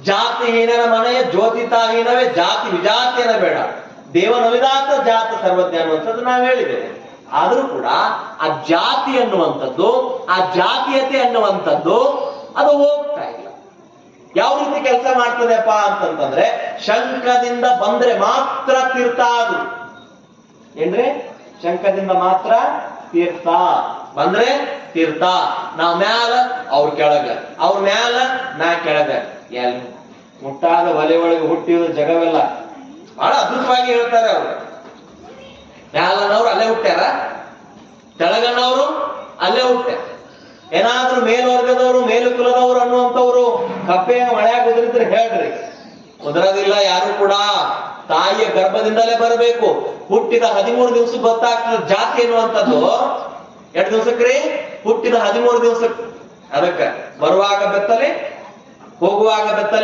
ಜಾತಿಹೀನನ ಮನೆಯ ಜ್ಯೋತಿತಾಹೀನವೇ, ಜಾತಿ ವಿಜಾತಿಯನ ಬೇಡ, ದೇವನೊಲಿದಾತ ಜಾತ ಸರ್ವಜ್ಞ ಅನ್ನುವಂಥದ್ದು ನಾವು ಹೇಳಿದ್ದೇವೆ. ಆದ್ರೂ ಕೂಡ ಆ ಜಾತಿ ಅನ್ನುವಂಥದ್ದು, ಆ ಜಾತೀಯತೆ ಅನ್ನುವಂಥದ್ದು ಅದು ಹೋಗ್ತಾ ಇಲ್ಲ. ಯಾವ ರೀತಿ ಕೆಲಸ ಮಾಡ್ತದೆಪ್ಪ ಅಂತಂತಂದ್ರೆ, ಶಂಕದಿಂದ ಬಂದ್ರೆ ಮಾತ್ರ ತೀರ್ಥ. ಅದು ಏನ್ರಿ? ಶಂಕದಿಂದ ಮಾತ್ರ ತೀರ್ಥ, ಬಂದ್ರೆ ತೀರ್ಥ. ನಾವ್ ಮ್ಯಾಲ ಅವ್ರ ಕೆಳಗ, ಅವ್ರ ಮ್ಯಾಲ ನಾ ಕೆಳಗ. ಎಲ್ ಮುಟ್ಟಾದ ಒಲೆ ಒಳಗೆ ಹುಟ್ಟಿದ ಜಗವೆಲ್ಲ. ಬಹಳ ಅದ್ಭುತವಾಗಿ ಹೇಳ್ತಾರೆ ಅವರು. ಮ್ಯಾಲನವ್ರು ಅಲ್ಲೇ ಹುಟ್ಟ್ಯಾರ, ತೆಳಗನವರು ಅಲ್ಲೇ ಹುಟ್ಟ್ಯಾರ. ಏನಾದ್ರೂ ಮೇಲ್ವರ್ಗದವರು, ಮೇಲು ಕುಲದವರು ಅನ್ನುವಂಥವ್ರು ಕಪ್ಪೆ ಮಳೆಯಾಗ ಉದುರಿದ್ರೆ ಹೇಳ್ರಿ, ಉದುರೋದಿಲ್ಲ ಯಾರು ಕೂಡ. ತಾಯಿಯ ಗರ್ಭದಿಂದಲೇ ಬರಬೇಕು. ಹುಟ್ಟಿದ 13 ದಿವಸ ಗೊತ್ತಾಗ್ತದೆ ಜಾತಿ ಎನ್ನುವಂಥದ್ದು. ಎಷ್ಟು ದಿವಸಕ್ರಿ? ಹುಟ್ಟಿದ 13 ದಿವಸಕ್ಕೆ. ಅದಕ್ಕೆ ಬರುವಾಗ ಬೆತ್ತಲೆ, ಹೋಗುವಾಗ ಬೆತ್ತಲೆ.